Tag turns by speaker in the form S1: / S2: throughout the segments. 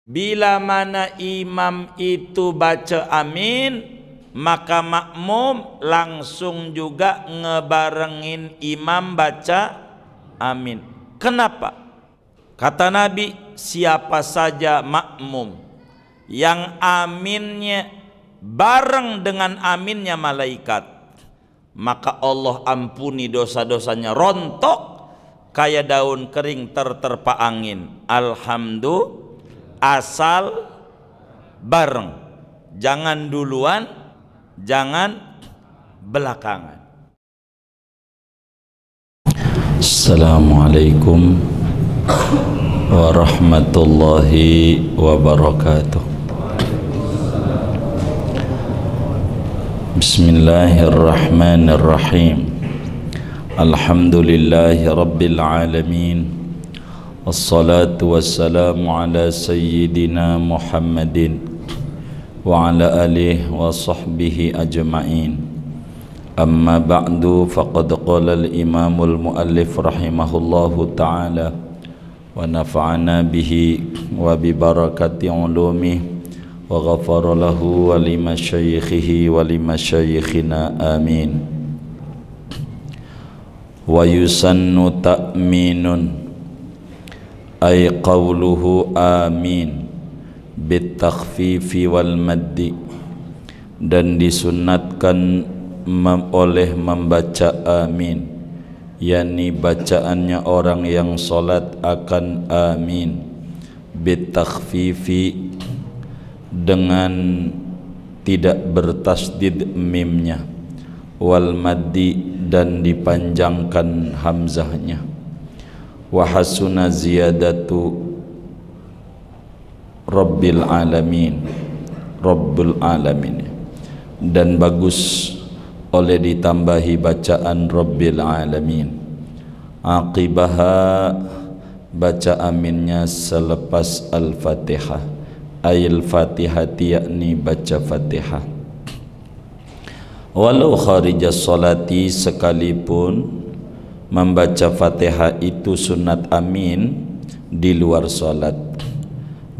S1: Bila mana imam itu baca amin, maka makmum langsung juga ngebarengin imam baca amin. Kenapa? Kata Nabi, siapa saja makmum yang aminnya bareng dengan aminnya malaikat, maka Allah ampuni dosa-dosanya rontok kayak daun kering terterpa angin. Alhamdulillah, asal bareng, jangan duluan, jangan belakangan. Assalamualaikum warahmatullahi wabarakatuh. Bismillahirrahmanirrahim. Alhamdulillahi rabbil alamin. Assalatu wassalamu ala sayyidina Muhammadin wa ala alihi wa sahbihi ajma'in. Amma ba'du, faqad qala al-imamul muallif rahimahullahu ta'ala wa nafa'ana bihi wa bi barakati ulumihi wa ghafara lahu wa lima syayikhihi wa lima syayikhina amin. Wa yusannu ta'minun ay qawluhu amin bitakhfifi wal maddi, dan disunatkan oleh membaca amin, yakni bacaannya orang yang salat akan amin, bitakhfifi dengan tidak bertasdid mimnya, wal maddi dan dipanjangkan hamzahnya. Wa hasuna ziyadatu rabbil alamin, rabbul alamin, dan bagus oleh ditambahi bacaan rabbil alamin. Aqibaha, baca aminnya selepas al-fatihah, ayil fatihati, yakni baca fatihah. Walau kharijas salati, sekalipun membaca fatihah itu sunat amin di luar salat.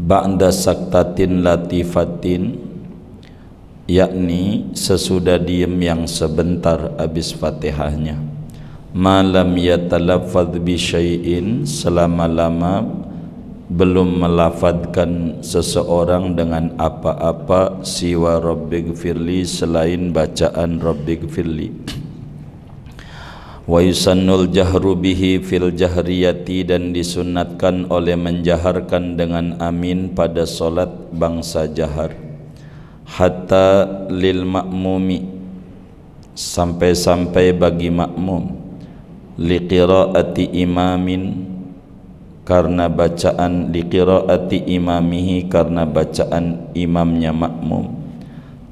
S1: Ba'da saktatin latifatin, yakni sesudah diem yang sebentar habis fatihahnya. Malam yatalaffadz bi syai'in, selama-lama belum melafadkan seseorang dengan apa-apa, siwa rabbighfirli, selain bacaan rabbighfirli. Wa yusannul jahru bihi fil jahriyati, dan disunatkan oleh menjaharkan dengan amin pada solat bangsa jahar. Hatta lil ma'mumi, sampai-sampai bagi makmum. Liqiraati imamin, karena bacaan, liqiraati imamihi, karena bacaan imamnya makmum.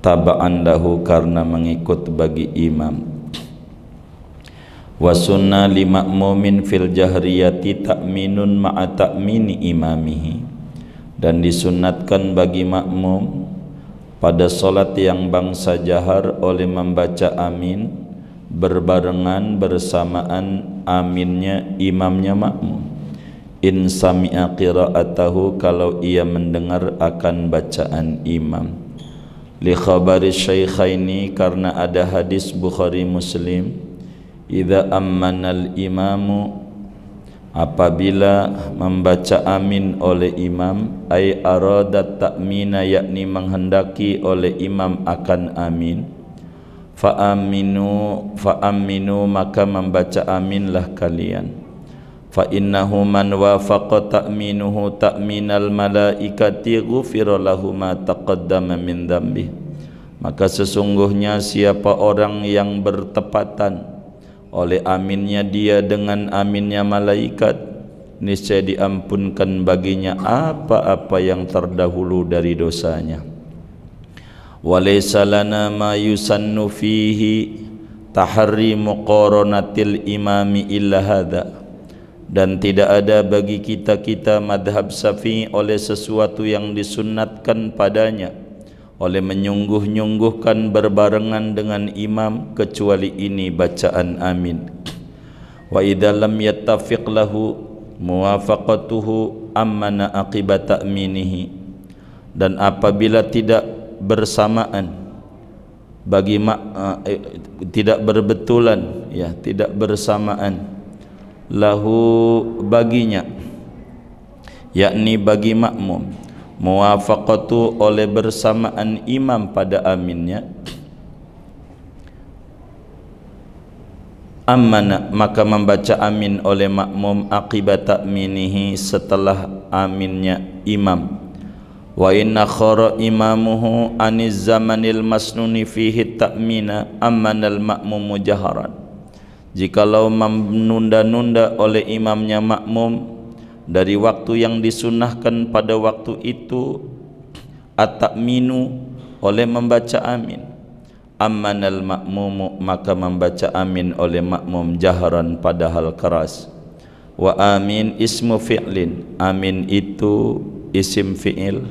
S1: Taba'an lahu, karena mengikut bagi imam. Wa sunna li ma'mumin fil jahriyati ta'minun ma'a ta'mini imamihi, dan disunatkan bagi makmum pada solat yang bangsa jahar oleh membaca amin berbarengan bersamaan aminnya imamnya makmum. In sami'a qira'atahu, kalau ia mendengar akan bacaan imam. Li khabari syaikhaini, karena ada hadis Bukhari Muslim, idza ammanal imamu, apabila membaca amin oleh imam, ay aradat ta'mina, yakni menghendaki oleh imam akan amin, fa aminu, maka membaca aminlah kalian. Fa innahu man wafaqa ta'minuhu ta'minal malaikati ghufira lahu ma taqaddama min dhanbi, maka sesungguhnya siapa orang yang bertepatan oleh aminnya dia dengan aminnya malaikat, niscaya diampunkan baginya apa-apa yang terdahulu dari dosanya. Walaysa lana ma yusannu fihi tahri muqaranatil imami illa hadha, dan tidak ada bagi kita madhab Syafi'i oleh sesuatu yang disunnatkan padanya, oleh menyungguh-nyungguhkan berbarengan dengan imam, kecuali ini bacaan amin. Wa idza lam yattafiq lahu muwafaqatuhu ammana aqibat ta'minihi, dan apabila tidak bersamaan bagi tidak berbetulan, ya, tidak bersamaan, lahu baginya, yakni bagi makmum, muwafaqatu oleh bersamaan imam pada aminnya, amana maka membaca amin oleh makmum akibat ta'minihi setelah aminnya imam. Wa inna khara imamuhu aniz zamanil masnuni fihi ta'mina amanal makmumu jaharan. Jikalau menunda-nunda oleh imamnya makmum dari waktu yang disunahkan pada waktu itu, at-ta'minu oleh membaca amin, amanal makmumu maka membaca amin oleh makmum jaharan padahal keras. Wa amin ismu fi'lin, amin itu isim fi'il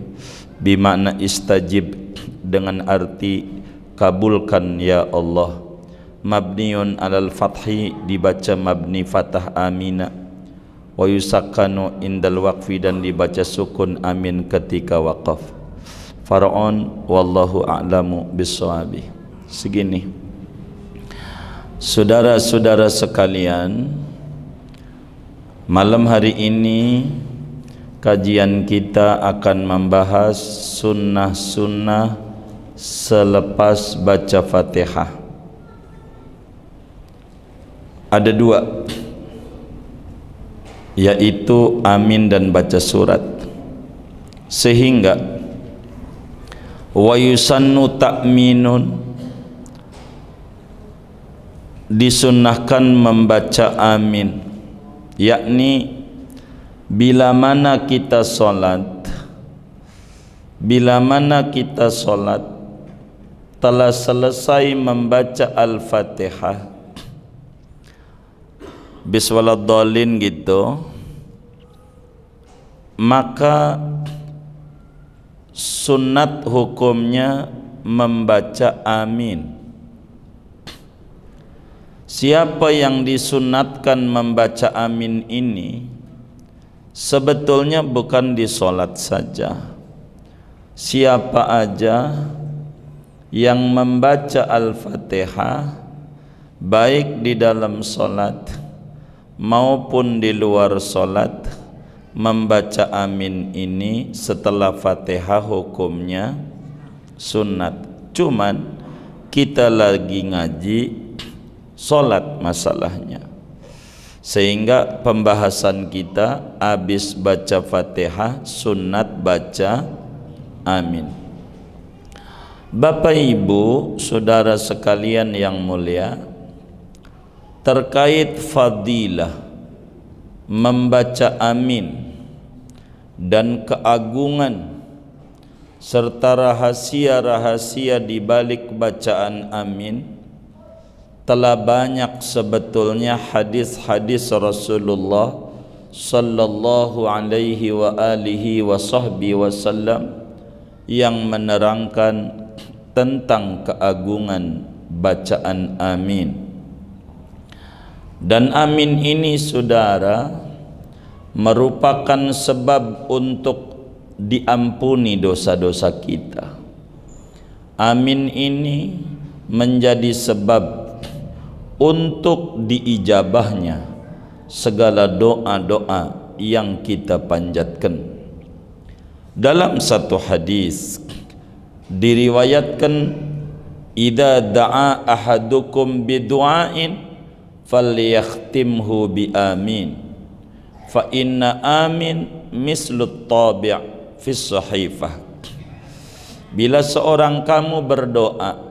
S1: bimakna istajib dengan arti kabulkan ya Allah. Mabniun alal fathi dibaca mabni fathah amina, wa yusakkanu indal waqfi dan dibaca sukun amin ketika waqaf. Far'un wallahu a'lamu bissawabi. Segini saudara-saudara sekalian, malam hari ini kajian kita akan membahas sunnah-sunnah selepas baca Fatihah. Ada dua, yaitu amin dan baca surat. Sehingga wa yusannu ta'minun, disunnahkan membaca amin, yakni bila mana kita solat telah selesai membaca Al-Fatihah biswaladhalin gitu, maka sunnat hukumnya membaca amin. Siapa yang disunatkan membaca amin ini sebetulnya bukan di solat saja. Siapa aja yang membaca Al-Fatihah baik di dalam solat maupun di luar solat, membaca amin ini setelah Fatihah hukumnya sunnat. Cuman kita lagi ngaji solat masalahnya, sehingga pembahasan kita habis baca Fatihah sunnat baca amin. Bapak Ibu saudara sekalian yang mulia, terkait fadilah membaca amin dan keagungan serta rahasia-rahasia di balik bacaan amin, telah banyak sebetulnya hadis-hadis Rasulullah sallallahu alaihi wa alihi wa sahbihi wasallam yang menerangkan tentang keagungan bacaan amin. Dan amin ini saudara merupakan sebab untuk diampuni dosa-dosa kita. Amin ini menjadi sebab untuk diijabahnya segala doa-doa yang kita panjatkan. Dalam satu hadis diriwayatkan, idza da'a ahadukum bidu'ain falyakhtimhu bi amin fa inna amin mislut tabi' fis sahifah. Bila seorang kamu berdoa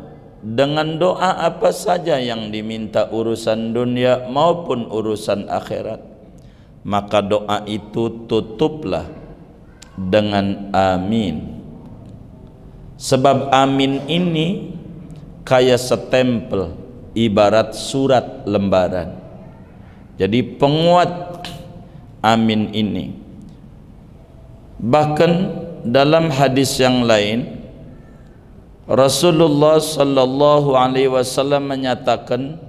S1: dengan doa apa saja yang diminta urusan dunia maupun urusan akhirat, maka doa itu tutuplah dengan amin. Sebab amin ini kayak stempel, ibarat surat lembaran. Jadi penguat amin ini. Bahkan dalam hadis yang lain Rasulullah sallallahu alaihi wasallam menyatakan,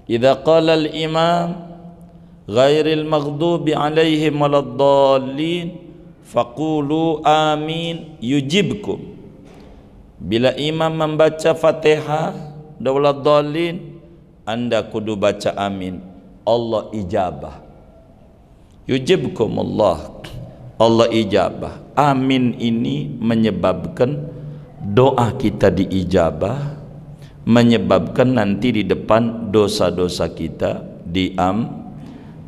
S1: idza qala al-imam ghairil maghdubi alaihim waladdallin faqulu amin yujibkum. Bila imam membaca Fatihah waladdallin, anda kudu baca amin, Allah ijabah. Yujibkum Allah, Allah ijabah. Amin ini menyebabkan doa kita diijabah, menyebabkan nanti di depan dosa-dosa kita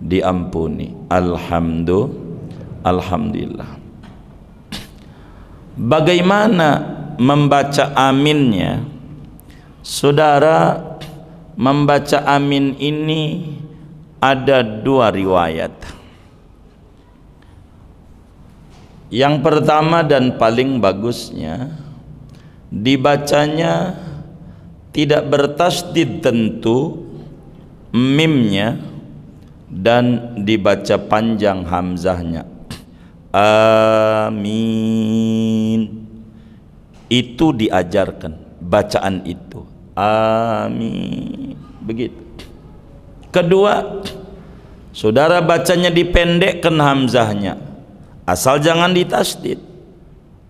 S1: diampuni. Alhamdulillah. Bagaimana membaca aminnya? Saudara, membaca amin ini ada dua riwayat. Yang pertama dan paling bagusnya, dibacanya tidak bertasdid tentu mimnya, dan dibaca panjang hamzahnya. Amin. Itu diajarkan bacaan itu. Amin. Begitu. Kedua, saudara bacanya dipendekkan hamzahnya, asal jangan ditasdid.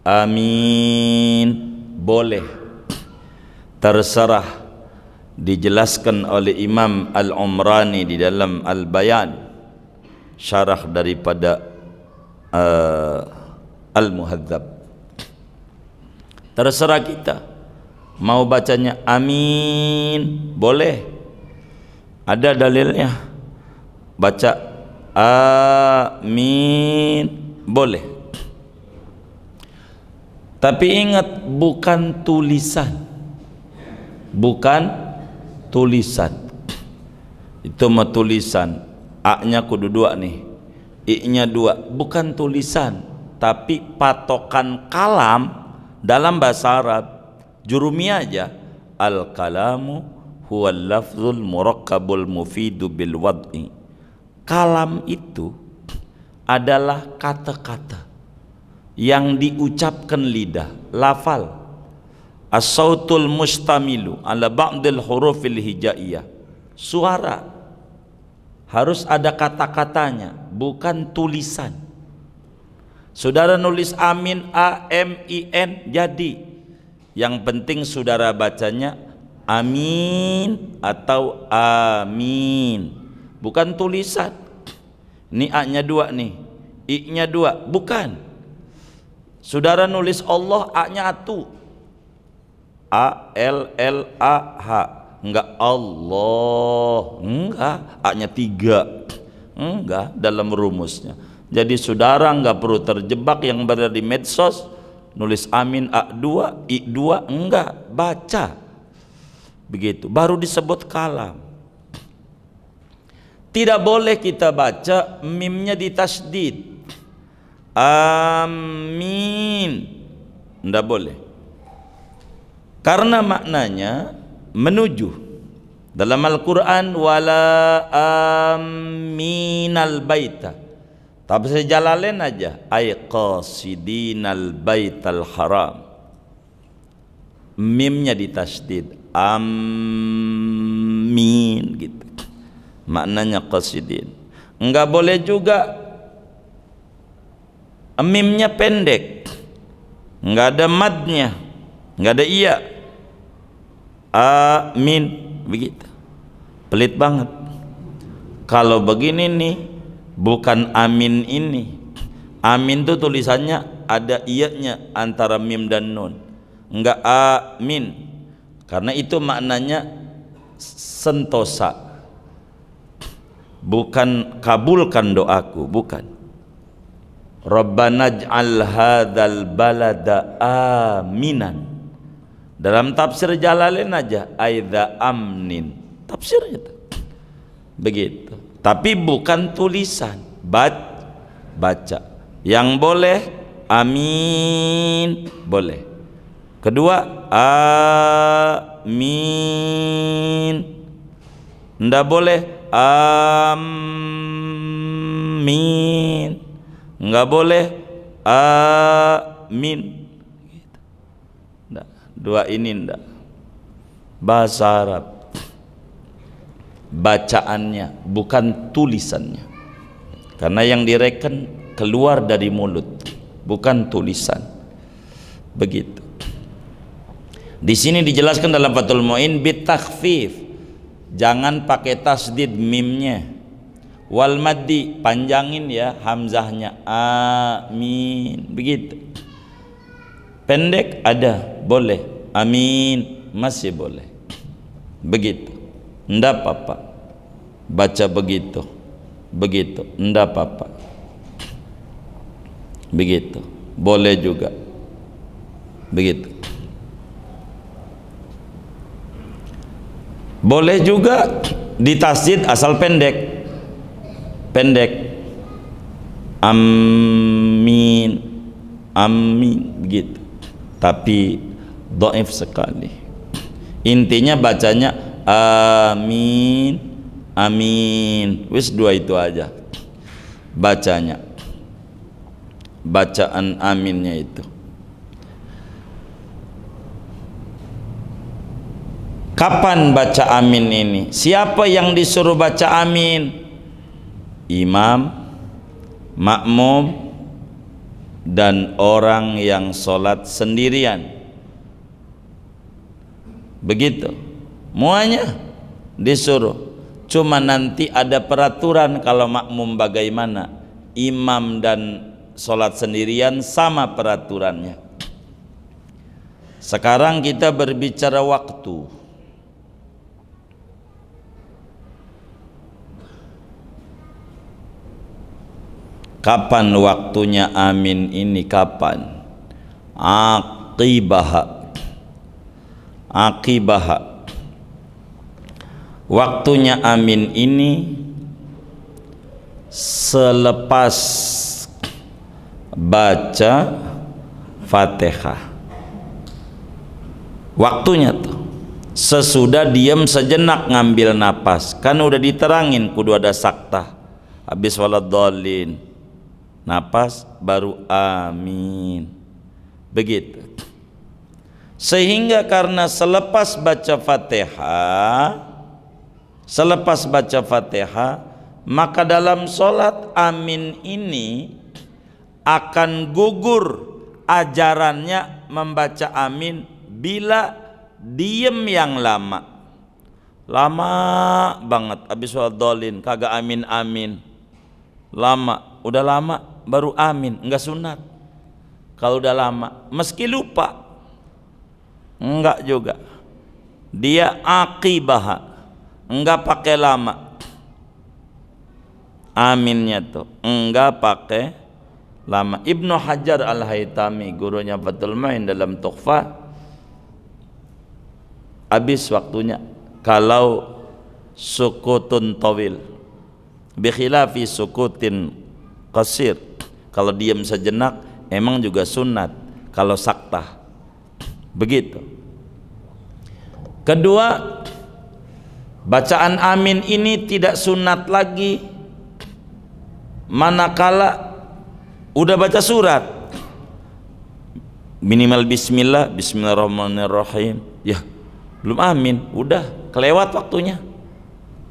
S1: Amin. Boleh. Terserah. Dijelaskan oleh Imam Al-Umrani di dalam Al-Bayan, syarah daripada Al-Muhadzab. Terserah kita mau bacanya amin, boleh, ada dalilnya. Baca amin boleh, tapi ingat bukan tulisan, bukan tulisan. Itu mah tulisan, a-nya kudu dua nih, i-nya dua, bukan tulisan, tapi patokan kalam dalam bahasa Arab. Jurumi aja, al-kalamu huwal lafzul murakkabul mufidu bil wad'i. Kalam itu adalah kata-kata yang diucapkan lidah, lafal. As-sautul mustamilu ala ba'dil hurufil hijaiyah. Suara harus ada kata-katanya, bukan tulisan. Saudara nulis amin, A-M-I-N, jadi. Yang penting saudara bacanya amin atau amin, bukan tulisan. Ini A-nya dua nih, I-nya dua, bukan. Saudara nulis Allah, A-nya atu, A-L-L-A-H, enggak Allah, enggak, A-nya tiga, enggak dalam rumusnya. Jadi saudara enggak perlu terjebak yang berada di medsos, nulis amin A2, I2, enggak, baca. Begitu, baru disebut kalam. Tidak boleh kita baca mimnya ditasdid. Amin, enggak boleh. Karena maknanya menuju. Dalam Al-Quran, wala aminal baita. Tapi saya Jalalain aja, ay qasidinal baital haram. Mimnya ditasdid, amin gitu. Maknanya qasidin. Enggak boleh juga mimnya pendek, enggak ada madnya, enggak ada iya. Amin, begitu. Pelit banget. Kalau begini nih, bukan amin ini. Amin tuh tulisannya ada iyanya antara mim dan nun. Enggak amin. Karena itu maknanya sentosa. Bukan kabulkan doaku, bukan. Rabbana ij'al hadzal balada aminan. Dalam tafsir Jalalain aja, aidza amnin. Tafsirnya begitu. Tapi bukan tulisan, baca. Yang boleh amin, boleh. Kedua, amin. Ndak boleh amin. Nggak boleh amin. Ndak. Dua ini ndak. Bahasa Arab. Bacaannya, bukan tulisannya. Karena yang direken keluar dari mulut. bukan tulisan. Begitu. Di sini dijelaskan dalam Fathul Mu'in bitakhfif, jangan pakai tasdid mimnya. Wal maddi, panjangin ya hamzahnya, amin, begitu. Pendek ada, boleh, amin, masih boleh, begitu, ndak apa-apa. Baca begitu, begitu, ndak apa-apa, begitu, boleh juga, begitu. Boleh juga ditasdid asal pendek, pendek, amin, amin, begitu. Tapi dhaif sekali. Intinya bacanya amin, amin, wis dua itu aja bacanya, bacaan aminnya itu. Kapan baca amin ini? Siapa yang disuruh baca amin? Imam, makmum, dan orang yang sholat sendirian. Begitu, muanya disuruh. Cuma nanti ada peraturan kalau makmum bagaimana, imam dan sholat sendirian sama peraturannya. Sekarang kita berbicara waktu. Kapan waktunya amin ini? Kapan? Aqibah. Aqibah. Waktunya amin ini selepas baca Fatihah. Waktunya tuh sesudah diam sejenak ngambil napas. Kan udah diterangin kudu ada saktah. Habis waladhdallin, napas baru amin, begitu. Sehingga karena selepas baca Fatihah, maka dalam sholat amin ini akan gugur ajarannya membaca amin bila diem yang lama banget. Habis waladhdallin kagak amin, lama, udah lama baru amin, enggak sunat. Kalau udah lama meski lupa enggak juga, dia aqibah, enggak pakai lama aminnya tuh, enggak pakai lama. Ibnu Hajar Al-Haytami, gurunya Fathul Mu'in dalam Tukhfah, habis waktunya kalau sukutun tawil bikhilafi sukutin qasir. Kalau diam sejenak emang juga sunat kalau saktah, begitu. Kedua, bacaan amin ini tidak sunat lagi manakala udah baca surat, minimal bismillah, bismillahirrahmanirrahim, ya belum amin, udah kelewat waktunya,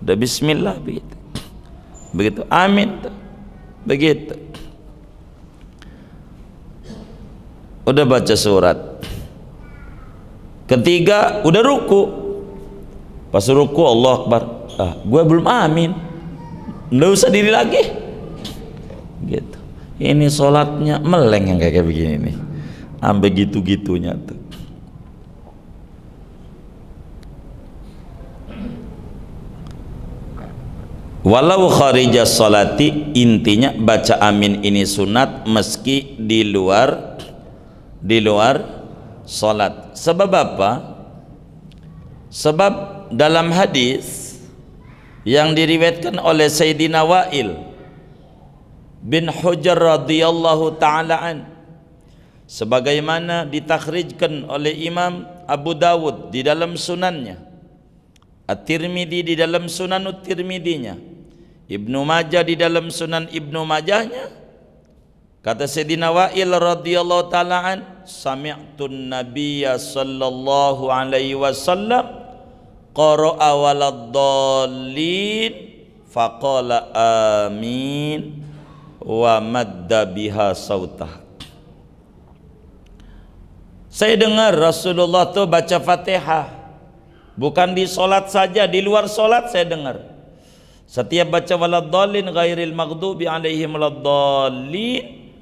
S1: udah bismillah, begitu amin, begitu udah baca surat. Ketiga, udah ruku, pas ruku Allah Akbar, gue belum amin, nggak usah diri lagi, gitu. Ini sholatnya meleng yang kayak begini nih, sampai gitu-gitunya tuh. Walau kharijas sholati, intinya baca amin ini sunat meski di luar sholat. Sebab apa? Sebab dalam hadis yang diriwayatkan oleh Sayyidina Wa'il bin Hujr radhiyallahu ta'ala an, sebagaimana ditakhrijkan oleh Imam Abu Dawud di dalam sunannya, At-Tirmidzi di dalam Sunan At-Tirmidzinya, Ibnu Majah di dalam Sunan Ibnu Majahnya. Kata Sayyidina Wa'il radhiyallahu ta'ala an, sami'tun nabiyya sallallahu alaihi wasallam qara'a waladdallin faqala amin wa madda biha sautah. Saya dengar Rasulullah tuh baca Fatihah, bukan di solat saja, di luar solat saya dengar. Setiap baca waladdallin ghairil maghdubi alaihim waladdallin,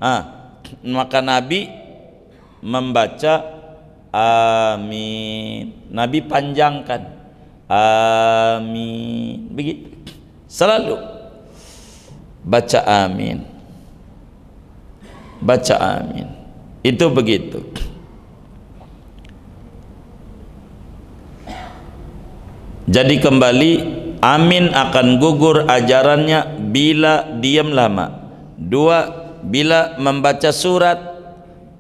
S1: maka Nabi membaca amin. Nabi panjangkan amin, begitu. Selalu baca amin, baca amin. Itu begitu. Jadi kembali, amin akan gugur ajarannya bila diam lama. 2, bila membaca surat.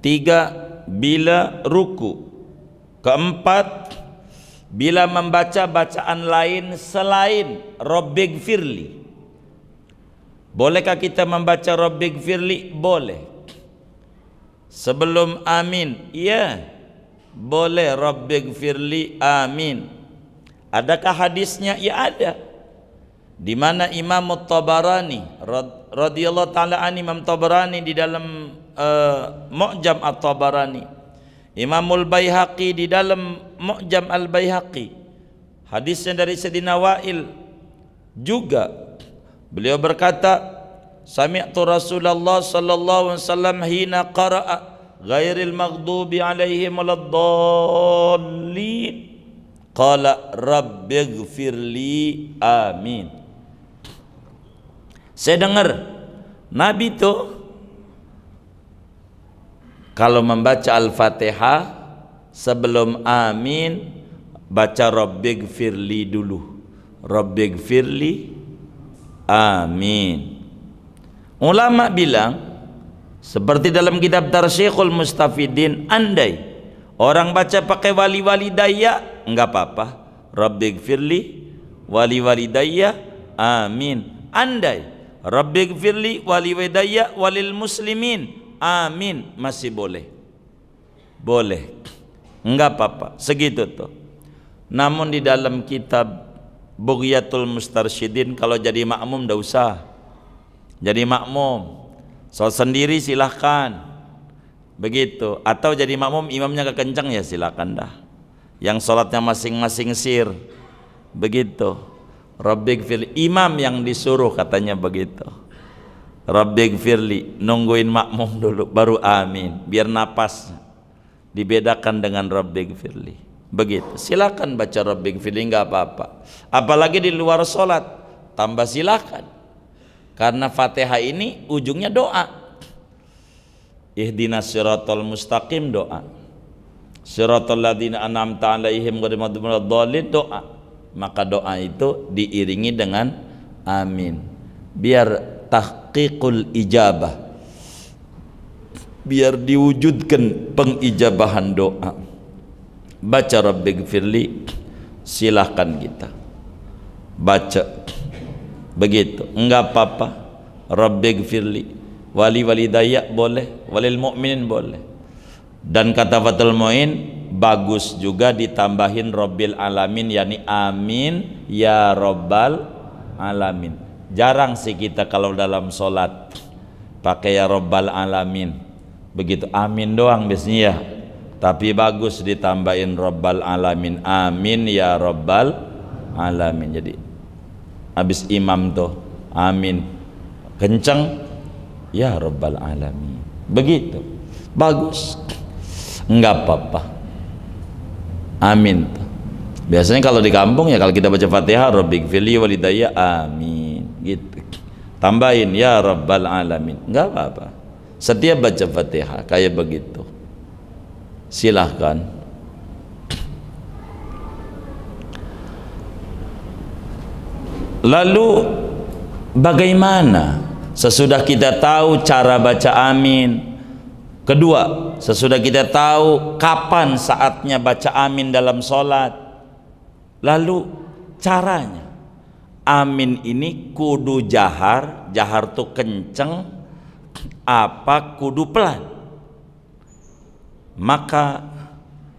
S1: 3, bila ruku. 4, bila membaca bacaan lain selain Rabbighfirli. Bolehkah kita membaca Rabbighfirli? Boleh. Sebelum amin, ya, boleh Rabbighfirli amin. Adakah hadisnya? Ya ada. Di mana Imam Tabarani radhiyallahu taala an, Imam Tabarani di dalam Mu'jam At-Tabarani, Imamul Baihaqi di dalam Mu'jam Al-Baihaqi, hadisnya dari Sayyidina Wa'il juga, beliau berkata, sami'tu Rasulullah sallallahu alaihi wasallam hina qara'a ghairil maghdubi alaihim waladdallin qala rabbighfirli amin. Saya dengar Nabi itu kalau membaca Al-Fatihah sebelum amin baca rabbighfirli dulu. Rabbighfirli amin. Ulama bilang seperti dalam kitab Tarsyikhul Mustafidin, andai orang baca pakai wali walidayya enggak apa-apa, Rabbighfirli wali walidayya amin. Andai Rabbighfirli wali walidayya walil muslimin amin, masih boleh. Boleh, enggak apa-apa, segitu tuh. Namun di dalam kitab Bughyatul Mustarsyidin, kalau jadi makmum enggak usah. Jadi makmum sholat sendiri silahkan, begitu. Atau jadi makmum imamnya kekencang ya silahkan dah. Yang sholatnya masing-masing sir, begitu. Rabbighfirli, imam yang disuruh katanya begitu. Rabbighfirli, nungguin makmum dulu baru amin, biar napas dibedakan dengan Rabbighfirli. Begitu. Silakan baca Rabbighfirli, enggak apa-apa. Apalagi di luar sholat, tambah silakan. Karena Fatihah ini ujungnya doa. Ihdinas siratal mustaqim, doa. Siratal ladzina an'amta 'alaihim ghairil maghdubi 'alaihim, doa. Maka doa itu diiringi dengan amin. Biar tahqiqul ijabah, biar diwujudkan pengijabahan doa. Baca Rabbighfirli, silahkan kita baca begitu, enggak apa-apa. Rabbighfirli wali walidayya boleh, walil mu'minin boleh. Dan kata Fathul Mu'in bagus juga ditambahin Rabbil alamin, yakni amin ya Rabbal alamin. Jarang sih kita kalau dalam sholat pakai ya Rabbal alamin, begitu amin doang biasanya ya. Tapi bagus ditambahin Rabbal alamin, amin ya Rabbal alamin. Jadi habis imam tuh amin kenceng ya Rabbal alamin, begitu bagus, enggak apa-apa amin tuh. Biasanya kalau di kampung ya kalau kita baca Fatihah Rabbighfirli walidayya amin gitu, tambahin ya Rabbal alamin, enggak apa-apa. Setiap baca Fatihah kayak begitu silahkan. Lalu bagaimana sesudah kita tahu cara baca amin? Kedua, sesudah kita tahu kapan saatnya baca amin dalam sholat, lalu caranya. Amin ini kudu jahar, jahar tuh kenceng apa kudu pelan? Maka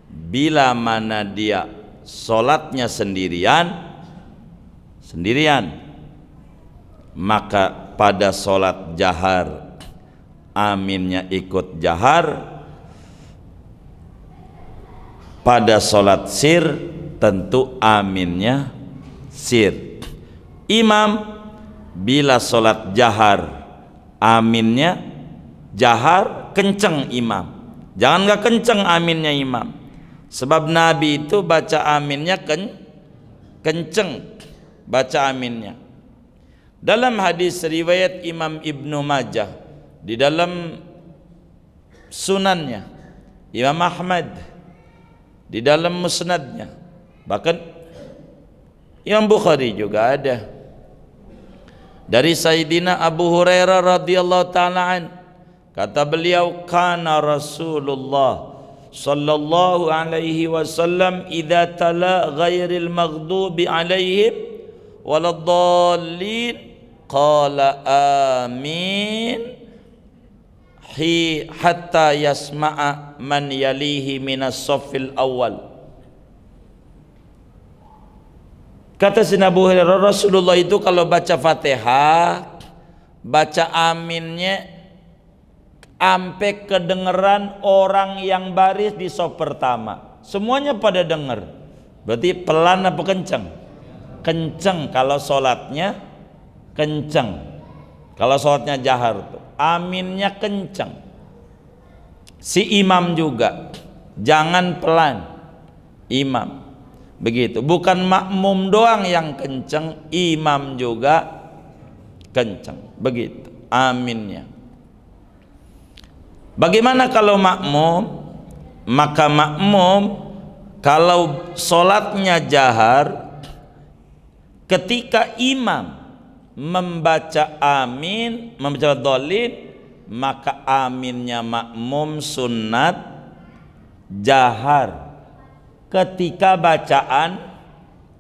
S1: bila mana dia sholatnya sendirian, maka pada sholat jahar aminnya ikut jahar. pada solat sir tentu aminnya sir. Imam bila solat jahar aminnya jahar, kenceng imam. Jangan nggak kenceng aminnya imam. Sebab Nabi itu baca aminnya kenceng baca aminnya. Dalam hadis riwayat Imam Ibnu Majah, di dalam sunannya, Imam Ahmad di dalam musnadnya, bahkan Imam Bukhari juga ada, dari Sayyidina Abu Hurairah radhiyallahu ta'ala an, kata beliau, kana Rasulullah sallallahu alaihi wasallam idza tala ghairil maghdubi alaihim waladdallin qala amin hatta yasma'a man yalihi minas saffil awal. Kata Sayyidina Abu Hurairah, Rasulullah itu kalau baca Fatihah baca aminnya ampe kedengeran orang yang baris di saf pertama, semuanya pada denger. Berarti pelan apa kenceng? Kenceng kalau sholatnya kenceng. Kalau sholatnya jahar tuh aminnya kenceng. Si imam juga jangan pelan, imam begitu. Bukan makmum doang yang kenceng, imam juga kenceng begitu aminnya. Bagaimana kalau makmum? Maka makmum kalau sholatnya jahar, ketika imam membaca amin, membaca dhalin, maka aminnya makmum sunnat jahar ketika bacaan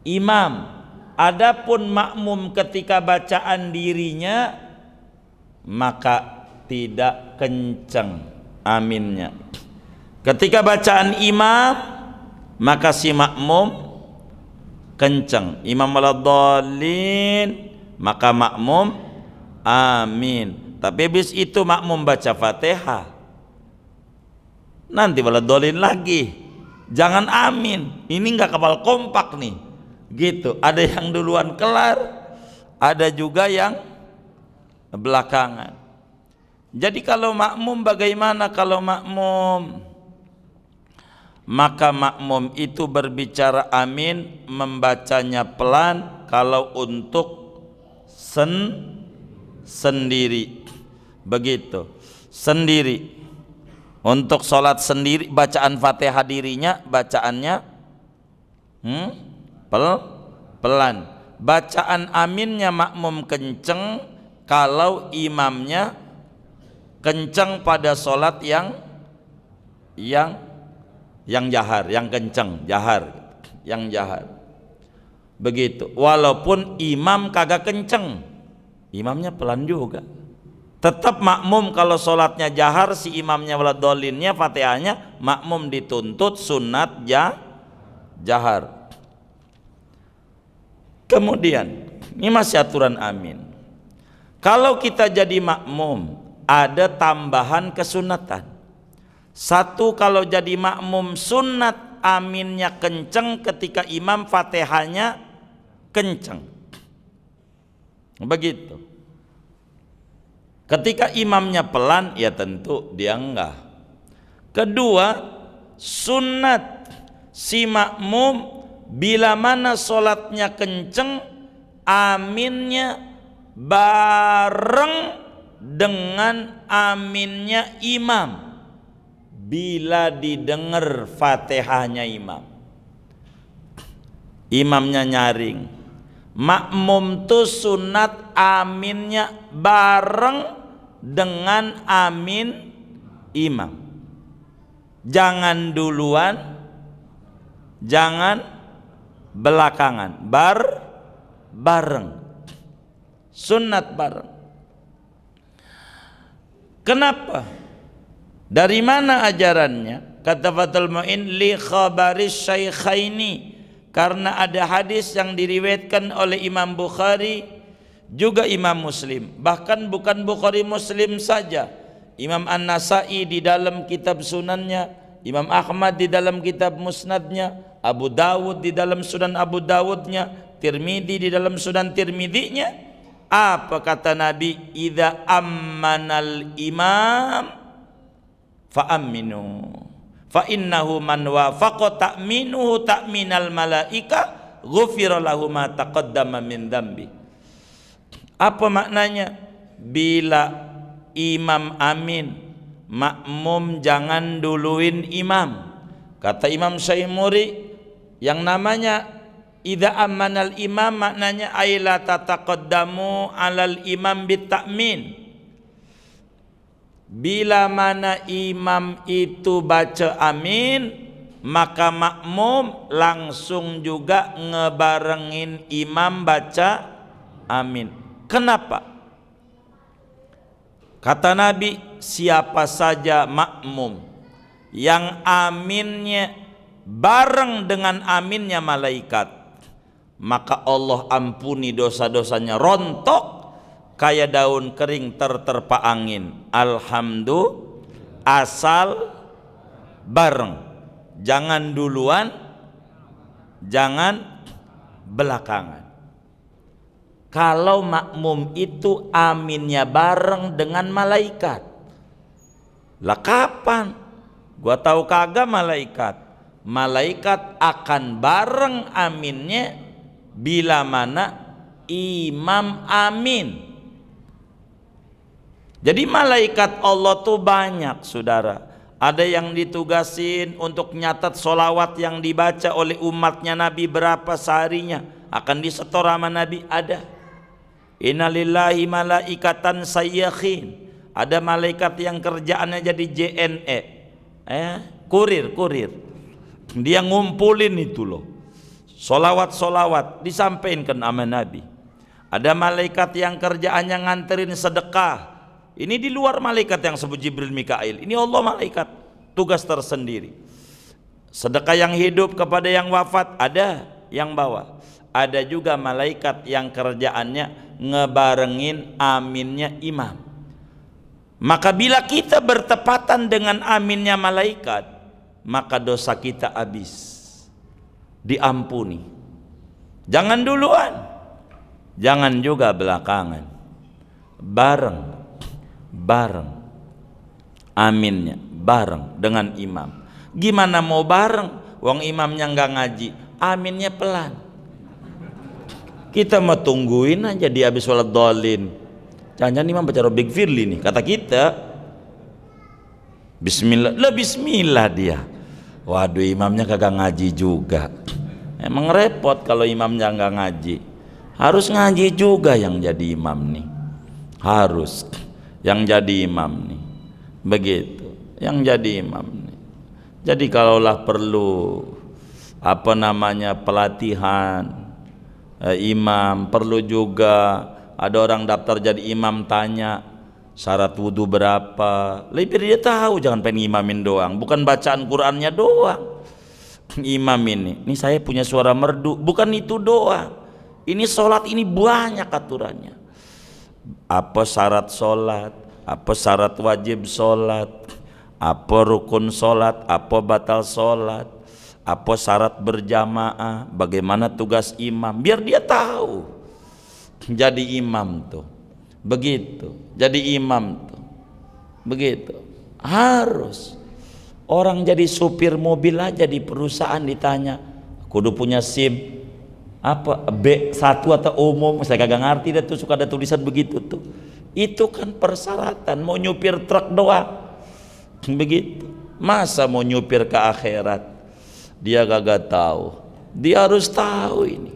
S1: imam. Adapun makmum ketika bacaan dirinya maka tidak kencang aminnya. Ketika bacaan imam maka si makmum kencang. Imam waladhdallin maka makmum amin. Tapi habis itu makmum baca Fatihah, nanti waladhdallin lagi, jangan amin. Ini nggak kapal kompak nih gitu. Ada yang duluan kelar, ada juga yang belakangan. Jadi kalau makmum bagaimana? Kalau makmum, maka makmum itu berbicara amin, membacanya pelan kalau untuk sendiri, begitu, sendiri. Untuk sholat sendiri, bacaan Fatihah dirinya bacaannya pelan. Bacaan aminnya makmum kenceng kalau imamnya kencang pada sholat yang jahar, yang kencang, yang jahar. Begitu. Walaupun imam kagak kencang, imamnya pelan juga. Tetap makmum kalau sholatnya jahar, si imamnya waladhdallinnya Fatihahnya, makmum dituntut sunat jahar. Kemudian, ini masih aturan amin. Kalau kita jadi makmum, ada tambahan kesunatan. Satu, kalau jadi makmum sunat aminnya kenceng ketika imam Fatihahnya kenceng. Begitu. Ketika imamnya pelan, ya tentu dia enggak. Kedua, sunat si makmum bila mana sholatnya kenceng, aminnya bareng dengan aminnya imam bila didengar Fatihahnya imam. Imamnya nyaring, makmum tuh sunat aminnya bareng dengan amin imam. Jangan duluan, jangan belakangan, bareng, sunat bareng. Kenapa? Dari mana ajarannya? Kata Fathul Mu'in, li khabaris syaikhaini, karena ada hadis yang diriwayatkan oleh Imam Bukhari juga Imam Muslim. Bahkan bukan Bukhari Muslim saja, Imam An-Nasai di dalam kitab sunannya Imam Ahmad di dalam kitab Musnadnya, Abu Dawud di dalam Sunan Abu Dawudnya, Tirmidzi di dalam Sunan Tirmidzinya. Apa kata Nabi? Idza ammanal imam fa aminu fa innahu man wafaqa ta'minuhu ta'minal malaika ghufira lahu ma taqaddama min dzambi. Apa maknanya? Bila imam amin, makmum jangan duluin imam. Kata Imam Syaimuri, yang namanya idza amanal imam maknanya aila tataqaddamu alal imam bitakmin. Bila mana imam itu baca amin, maka makmum langsung juga ngebarengin imam baca amin. Kenapa? Kata Nabi, siapa saja makmum yang aminnya bareng dengan aminnya malaikat, maka Allah ampuni dosa-dosanya rontok kayak daun kering terterpa angin. Alhamdulillah, asal bareng, jangan duluan, jangan belakangan. Kalau makmum itu aminnya bareng dengan malaikat, lah kapan? Gua tahu kagak malaikat. Malaikat akan bareng aminnya bila mana imam amin. Jadi malaikat Allah tuh banyak, saudara. Ada yang ditugasin untuk nyatat solawat yang dibaca oleh umatnya Nabi berapa seharinya, akan disetor sama Nabi. Ada. Innalillahi malaikatan sayyakhin. Ada malaikat yang kerjaannya jadi JNE, kurir. Dia ngumpulin itu loh, solawat disampaikan sama Nabi. Ada malaikat yang kerjaannya nganterin sedekah. Ini di luar malaikat yang sebut Jibril Mikail. Ini Allah malaikat, tugas tersendiri. Sedekah yang hidup kepada yang wafat, ada yang bawa. Ada juga malaikat yang kerjaannya ngebarengin aminnya imam. Maka bila kita bertepatan dengan aminnya malaikat, maka dosa kita habis, diampuni. Jangan duluan, jangan juga belakangan, bareng aminnya, bareng dengan imam. Gimana mau bareng? Wong imamnya nggak ngaji, aminnya pelan. Kita mau tungguin aja dia habis sholat dolin. Jangan-jangan imam baca Rabbik Firli nih, kata kita bismillah, lah bismillah dia. Waduh, imamnya kagak ngaji juga. Emang repot kalau imamnya nggak ngaji. Harus ngaji juga yang jadi imam nih. Harus yang jadi imam nih. Begitu, yang jadi imam nih. Jadi kalaulah perlu pelatihan imam, perlu juga ada orang daftar jadi imam, tanya syarat wudhu berapa, biar dia tahu. Jangan pengen imamin doang, bukan bacaan Qurannya doang. Imam ini saya punya suara merdu, bukan itu doang. Ini sholat ini banyak aturannya. Apa syarat sholat, apa syarat wajib sholat, apa rukun sholat, apa batal sholat, apa syarat berjamaah, bagaimana tugas imam, biar dia tahu. Jadi imam tuh begitu, jadi imam tuh begitu. Harus orang jadi supir mobil aja di perusahaan ditanya, kudu punya SIM apa B1 atau umum, saya kagak ngerti dah tuh, suka ada tulisan begitu tuh. Itu kan persyaratan, mau nyupir truk doang begitu. Masa mau nyupir ke akhirat dia kagak tahu? Dia harus tahu ini.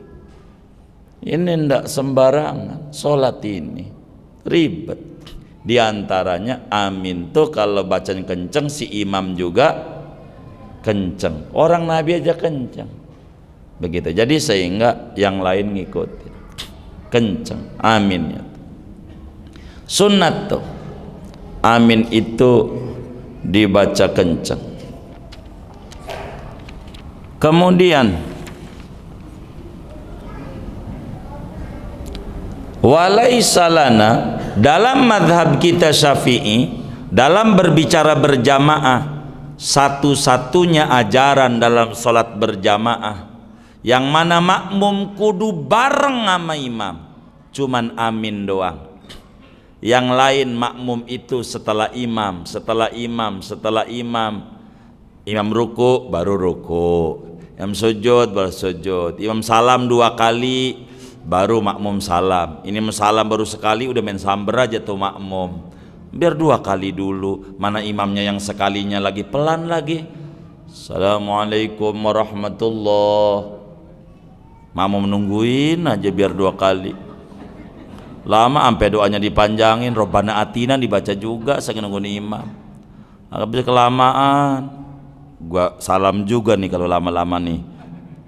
S1: Ini ndak sembarangan, sholat ini ribet. Di antaranya amin tuh kalau bacanya kenceng, si imam juga kenceng. Orang Nabi aja kenceng. Begitu. Jadi sehingga yang lain ngikutin. Kenceng aminnya. Sunnat tuh amin itu dibaca kenceng. Kemudian walaisalana, dalam madhab kita Syafi'i, dalam berbicara berjamaah satu-satunya ajaran dalam sholat berjamaah yang mana makmum kudu bareng sama imam, cuman amin doang. Yang lain makmum itu setelah imam, imam ruku baru ruku, imam sujud baru sujud, imam salam 2 kali baru makmum salam. Ini salam baru sekali udah main samber aja tuh makmum. Biar 2 kali dulu, mana imamnya yang sekalinya lagi pelan lagi. Assalamualaikum warahmatullah. Makmum nungguin aja biar 2 kali. Lama sampai doanya dipanjangin, Robbana atina dibaca juga saya nungguin imam. Agak bisa kelamaan. Gua salam juga nih kalau lama-lama nih.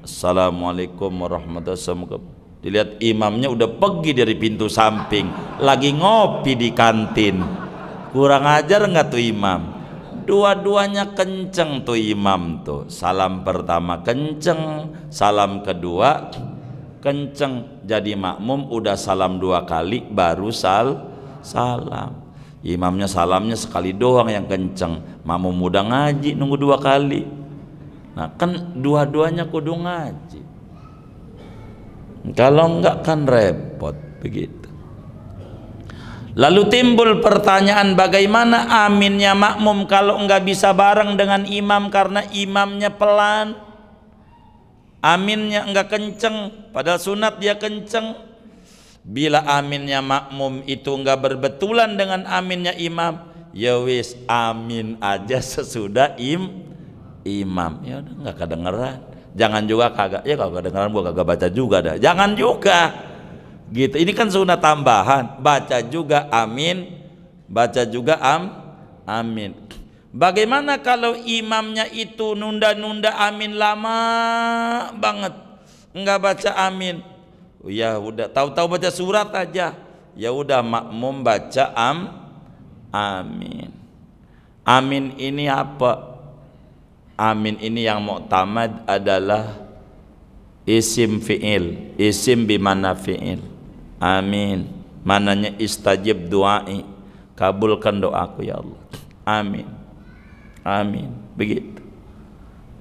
S1: Assalamualaikum warahmatullahi wabarakatuh. Dilihat imamnya udah pergi dari pintu samping, lagi ngopi di kantin. Kurang ajar nggak tuh imam? Dua-duanya kenceng tuh imam tuh. Salam pertama kenceng, salam kedua kenceng. Jadi makmum udah salam 2 kali baru salam. Imamnya salamnya sekali doang yang kenceng, makmum udah ngaji nunggu 2 kali. Nah kan dua-duanya kudu ngaji. Kalau enggak kan repot begitu. Lalu timbul pertanyaan, bagaimana aminnya makmum kalau enggak bisa bareng dengan imam karena imamnya pelan, aminnya enggak kenceng, padahal sunat dia kenceng. Bila aminnya makmum itu enggak berbetulan dengan aminnya imam, ya wis amin aja sesudah imam. Ya udah enggak kedengeran. Jangan juga kagak, ya kalau kedengeran gua kagak baca juga dah. Jangan juga. Gitu. Ini kan sunat tambahan. Baca juga amin, baca juga amin. Bagaimana kalau imamnya itu nunda-nunda amin lama banget, enggak baca amin? Ya udah, tahu-tahu baca surat aja. Ya udah makmum baca amin. Amin ini apa? Amin ini yang mu'tamad adalah isim fi'il, isim bimana fi'il. Amin mananya istajib du'ai, kabulkan doaku ya Allah. Amin, amin, begitu.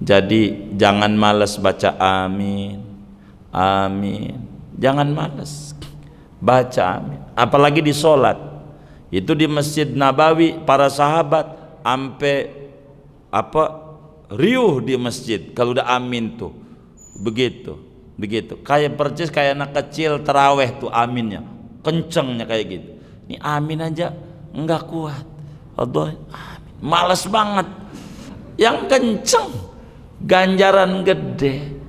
S1: Jadi jangan malas baca amin, amin. Jangan malas baca amin. Apalagi di sholat. Itu di Masjid Nabawi para sahabat sampai riuh di masjid kalau udah amin tuh. Begitu. Kayak percis kayak anak kecil terawih tuh aminnya. Kencengnya kayak gitu. Ini amin aja enggak kuat. Allah, amin. Males banget. Yang kenceng ganjaran gede.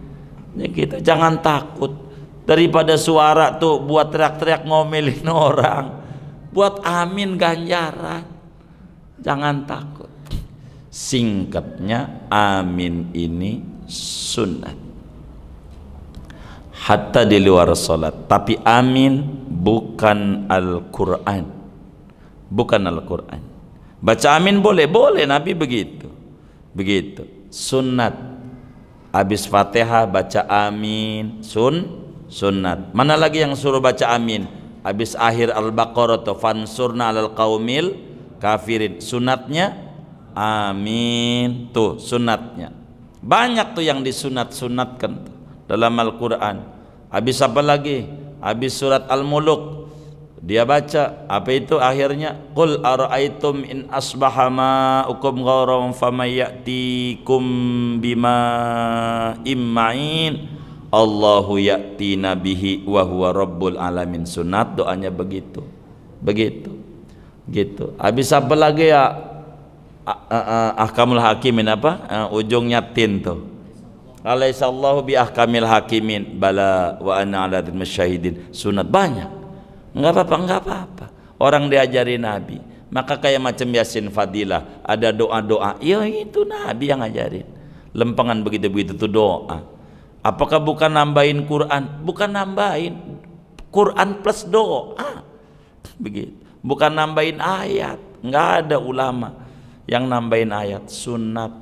S1: Ya kita jangan takut. Daripada suara tuh buat teriak-teriak ngomelin orang, buat amin ganjaran. Jangan takut. Singkatnya amin ini sunnah hatta di luar salat. Tapi amin bukan Al-Quran, bukan Al-Quran. Baca amin boleh Nabi begitu sunnat. Habis Fatihah baca amin sunnat. Mana lagi yang suruh baca amin? Habis akhir Al-Baqarah tuh fansurna alal qaumil kafirin, sunatnya amin. Tuh sunatnya banyak tuh yang disunat-sunatkan dalam Al-Quran. Habis apa lagi? Habis surat Al-Muluk dia baca apa itu akhirnya? Qul ara'aitum in asbaha ma'ukum ghauran famayatikum bima imma'in Allahu ya'ti nabihi wa huwa rabbul alamin. Sunat doanya begitu. Gitu. Habis apa lagi ya? Ahkamul hakimin apa? Ujungnya tin tuh. Alaihissallahu bi ahkamil hakimin bala wa ana ala masyahidin. Sunat banyak. Enggak apa-apa. Orang diajari Nabi. Maka kayak macam Yasin Fadilah, ada doa-doa. Ya itu Nabi yang ngajarin. Lempengan begitu-begitu tuh doa. Apakah bukan nambahin Quran? Bukan nambahin. Quran plus doa. Begitu. Bukan nambahin ayat. Enggak ada ulama yang nambahin ayat. Sunat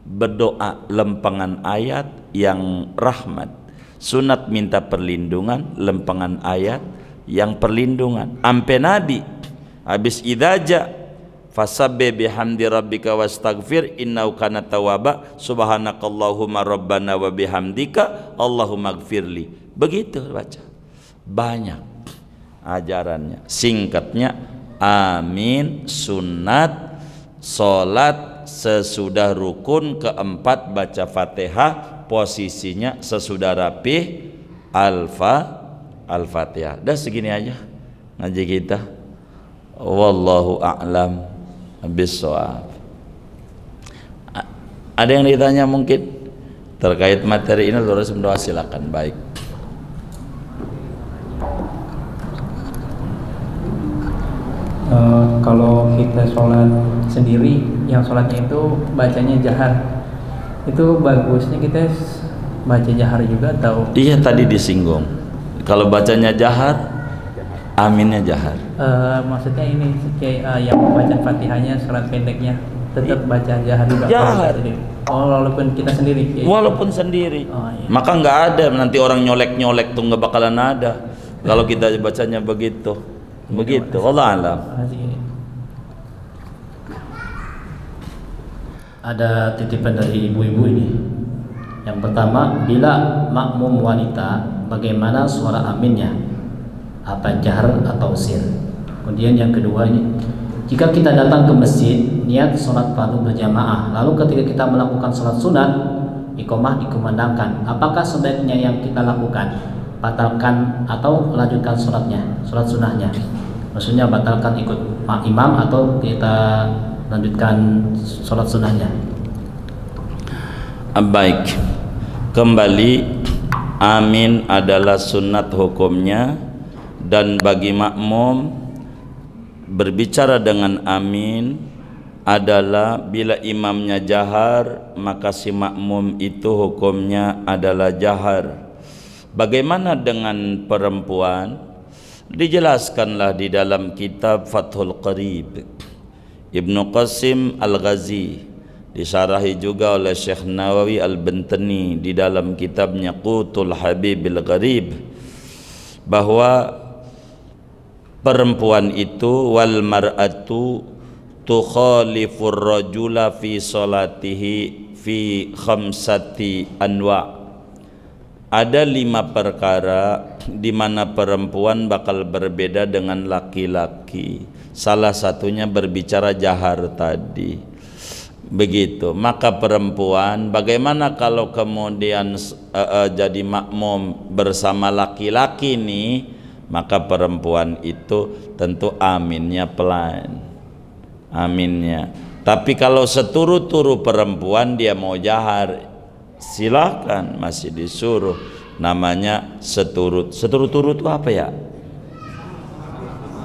S1: berdoa lempengan ayat yang rahmat. Sunat minta perlindungan lempengan ayat yang perlindungan. Ampe Nabi habis idaja fasabbih bihamdi rabbika wastaghfir innahu kana tawwaba, subhanakallahumma rabbana wa bihamdika allahumma ighfirli. Begitu baca. Banyak ajarannya. Singkatnya, amin sunat salat sesudah rukun keempat baca Fatihah, posisinya sesudah rapih Al-Fatihah. Dah segini aja ngaji kita. Wallahu a'lam bissawab. Ada yang ditanya mungkin terkait materi ini? Lurus mendoa, silakan. Baik.
S2: Kalau kita sholat sendiri, yang sholatnya itu bacanya jahar, itu bagusnya kita baca jahar juga atau? Iya,
S1: tadi disinggung. Kalau bacanya jahar, aminnya jahar.
S2: Maksudnya ini kayak yang bacaan Fatihahnya surat pendeknya tetap baca jahar juga.
S1: Jahar.
S2: Oh, walaupun kita sendiri.
S1: Walaupun sendiri.
S2: Oh, iya.
S1: Maka nggak ada nanti orang nyolek-nyolek tuh, nggak bakalan ada. Kalau kita bacanya begitu. Begitu. Wallah alam.
S3: Ada titipan dari ibu-ibu ini. Yang pertama, bila makmum wanita, bagaimana suara aminnya? Apa jahar atau sir? Kemudian yang kedua ini, jika kita datang ke masjid niat sholat fardu berjamaah, lalu ketika kita melakukan sholat sunat, iqamah dikumandangkan, apakah sebaiknya yang kita lakukan batalkan atau lanjutkan sholatnya, sholat sunahnya? Maksudnya batalkan ikut imam atau kita lanjutkan sholat sunahnya?
S1: Baik, kembali, amin adalah sunat hukumnya, dan bagi makmum berbicara dengan amin adalah bila imamnya jahar, maka si makmum itu hukumnya adalah jahar. Bagaimana dengan perempuan? Dijelaskanlah di dalam kitab Fathul Qarib, Ibnu Qasim Al-Ghazi, disarahi juga oleh Syekh Nawawi Al-Bantani di dalam kitabnya Qutul Habibil Gharib, bahwa perempuan itu wal mar'atu tukhalifur rajula fi salatihi fi khamsati anwa'. Ada 5 perkara di mana perempuan bakal berbeda dengan laki-laki. Salah satunya berbicara jahar tadi. Begitu. Maka perempuan, bagaimana kalau kemudian jadi makmum bersama laki-laki nih? Maka perempuan itu tentu aminnya pelan. Aminnya. Tapi kalau seturu-turu perempuan dia mau jahar, silakan, masih disuruh. Namanya seturut. Seturut-turut itu apa ya?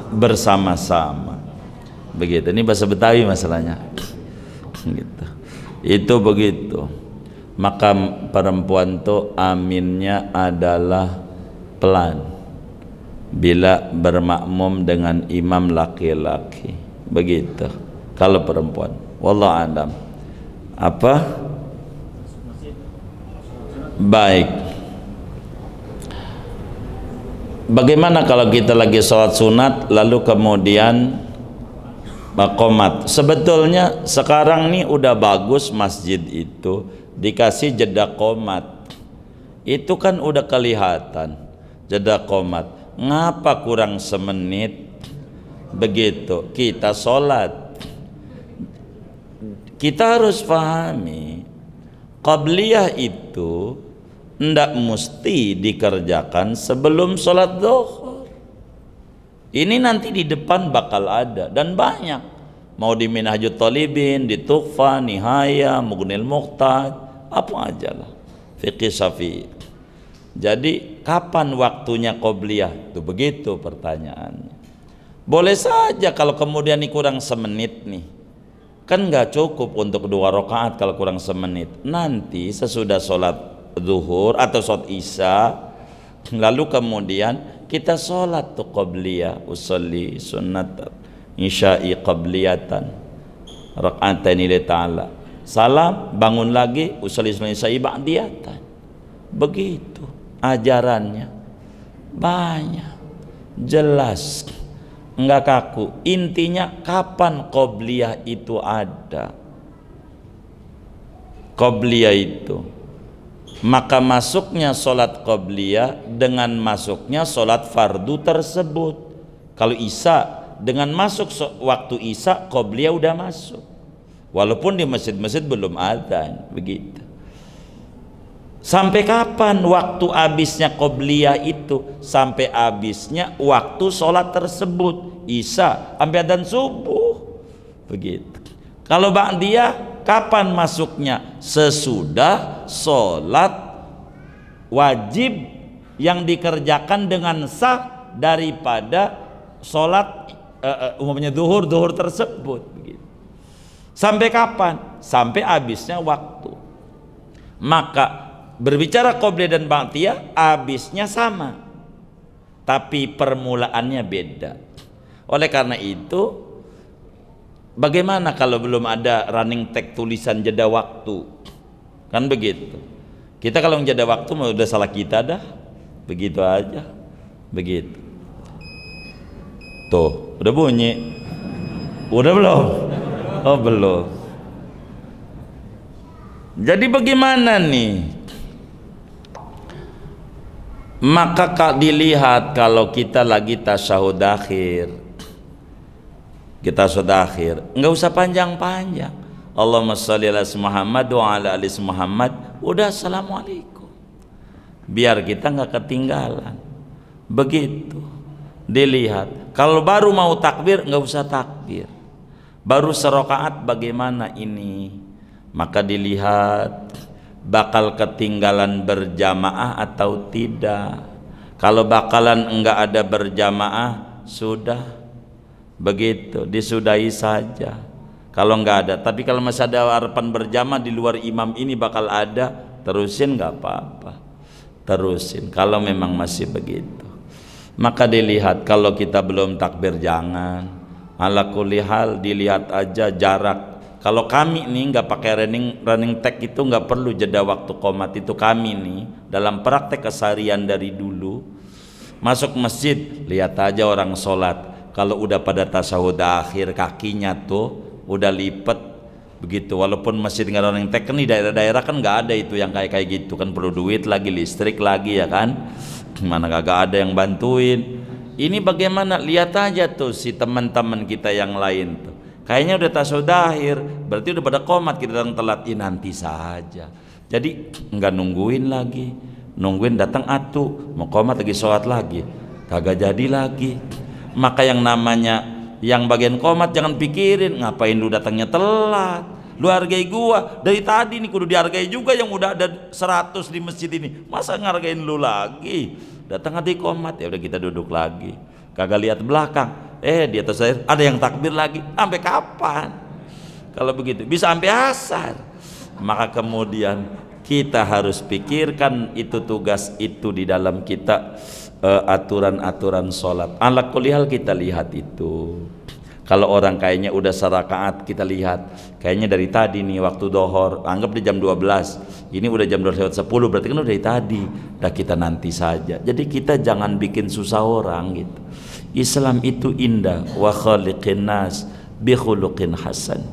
S1: Bersama-sama. Begitu. Ini bahasa Betawi masalahnya. Gitu. Itu begitu. Maka perempuan tuh aminnya adalah pelan bila bermakmum dengan imam laki-laki. Begitu kalau perempuan. Wallahu a'lam. Apa? Baik. Bagaimana kalau kita lagi sholat sunat lalu kemudian qomat? Sebetulnya sekarang nih udah bagus masjid itu dikasih jeda qomat. Itu kan udah kelihatan jeda qomat. Ngapa kurang semenit? Begitu kita sholat, kita harus pahami qabliyah itu ndak mesti dikerjakan sebelum sholat zuhur. Ini nanti di depan bakal ada dan banyak. Mau di Minhajut Talibin, di Tughfa, Nihaya, Mughnil Muqtad, apa aja lah. Fiqih Syafi'i. Jadi kapan waktunya qobliyah? Itu begitu pertanyaannya. Boleh saja kalau kemudian ini kurang semenit nih. Kan nggak cukup untuk 2 rakaat kalau kurang semenit. Nanti sesudah sholat zuhur atau sholat isya, lalu kemudian kita sholat tuh qobliyah, usolli sunnat isya'i qabliyatan raka'ataini li ta'ala, salam, bangun lagi, usolli sunnat isya'i ba'diyatan. Begitu ajarannya, banyak, jelas. enggak kaku. Intinya kapan qobliyah itu ada? Qobliyah itu, maka masuknya sholat qobliyah dengan masuknya sholat fardu tersebut. Kalau isya, dengan masuk waktu isya qobliyah udah masuk, walaupun di masjid-masjid belum adzan, begitu. Sampai kapan waktu habisnya qobliyah itu? Sampai habisnya waktu sholat tersebut, isya sampai adzan subuh, begitu. Kalau ba'diyah kapan masuknya? Sesudah sholat wajib yang dikerjakan dengan sah daripada sholat umumnya duhur tersebut, begitu. Sampai kapan? Sampai habisnya waktu. Maka berbicara qobliyah dan ba'diyah habisnya sama, tapi permulaannya beda. Oleh karena itu, bagaimana kalau belum ada running tag tulisan jeda waktu? Kan begitu. Kita kalau jeda waktu udah salah kita dah. Begitu aja. Begitu. Tuh, udah bunyi. Udah belum? Oh, belum. Jadi bagaimana nih? Maka dilihat kalau kita lagi tasyahud akhir, kita sudah akhir, nggak usah panjang-panjang. Allahumma sholli ala Muhammad wa ala ali Muhammad, udah assalamualaikum, biar kita nggak ketinggalan. Begitu dilihat. Kalau baru mau takbir nggak usah takbir, baru serokaat bagaimana ini, maka dilihat bakal ketinggalan berjamaah atau tidak. Kalau bakalan enggak ada berjamaah, sudah begitu, disudahi saja kalau enggak ada. Tapi kalau masih ada harapan berjamaah di luar imam ini bakal ada, terusin, enggak apa-apa, terusin kalau memang masih begitu. Maka dilihat, kalau kita belum takbir jangan, ala kulli hal dilihat aja jarak. Kalau kami nih nggak pakai running tag itu, nggak perlu jeda waktu qomat itu. Kami nih dalam praktek keseharian dari dulu, masuk masjid lihat aja orang sholat, kalau udah pada tasyahud akhir kakinya tuh udah lipet begitu. Walaupun masjid nggak running tag, kan di daerah-daerah kan nggak ada itu yang kayak gitu kan, perlu duit lagi, listrik lagi ya kan, mana kagak ada yang bantuin. Ini bagaimana? Lihat aja tuh si teman-teman kita yang lain tuh, kayaknya udah tasyahud akhir, berarti udah pada qomat, kita datang telat, nanti saja. Jadi nggak nungguin lagi, nungguin datang atu mau qomat lagi sholat lagi, kagak jadi lagi. Maka yang namanya yang bagian qomat jangan pikirin ngapain lu datangnya telat. Lu hargai gua dari tadi nih, kudu dihargai juga yang udah ada 100 di masjid ini. Masa ngargain lu lagi? Datang hati qomat, ya udah kita duduk lagi, kagak lihat belakang. Di atas saya ada yang takbir lagi, sampai kapan? Kalau begitu bisa sampai asar. Maka kemudian kita harus pikirkan itu, tugas itu di dalam kita, aturan-aturan sholat. Ala kulli hal kita lihat itu. Kalau orang kayaknya udah serakaat, kita lihat kayaknya dari tadi nih waktu dohor, anggap di jam 12, ini udah jam 12:10, berarti kan udah dari tadi. Dah kita nanti saja. Jadi kita jangan bikin susah orang gitu. Islam itu indah, wa khaliqin nas bi khuluqin hasan.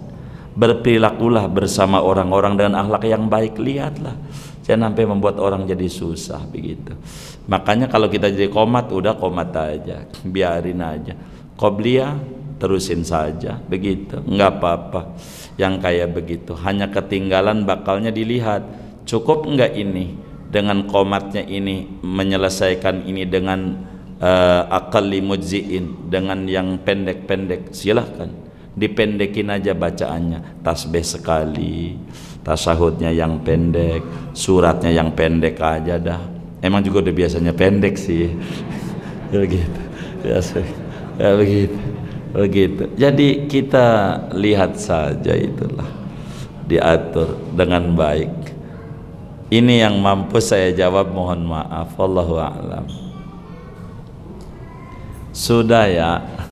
S1: Berperilakulah bersama orang-orang dengan akhlak yang baik. Lihatlah, jangan sampai membuat orang jadi susah begitu. Makanya kalau kita jadi qomat, udah qomat aja, biarin aja. Qobliyah terusin saja begitu, enggak apa-apa. Yang kayak begitu hanya ketinggalan bakalnya dilihat, cukup enggak ini dengan qomatnya ini menyelesaikan ini dengan aqalli mujziin, dengan yang pendek-pendek, silahkan dipendekin aja bacaannya, tasbih sekali, tasyahudnya yang pendek, suratnya yang pendek aja dah. Emang juga udah biasanya pendek sih. Ya begitu, biasa ya begitu. Jadi kita lihat saja, itulah diatur dengan baik. Ini yang mampu saya jawab, mohon maaf, wallahu a'lam. Sudah ya.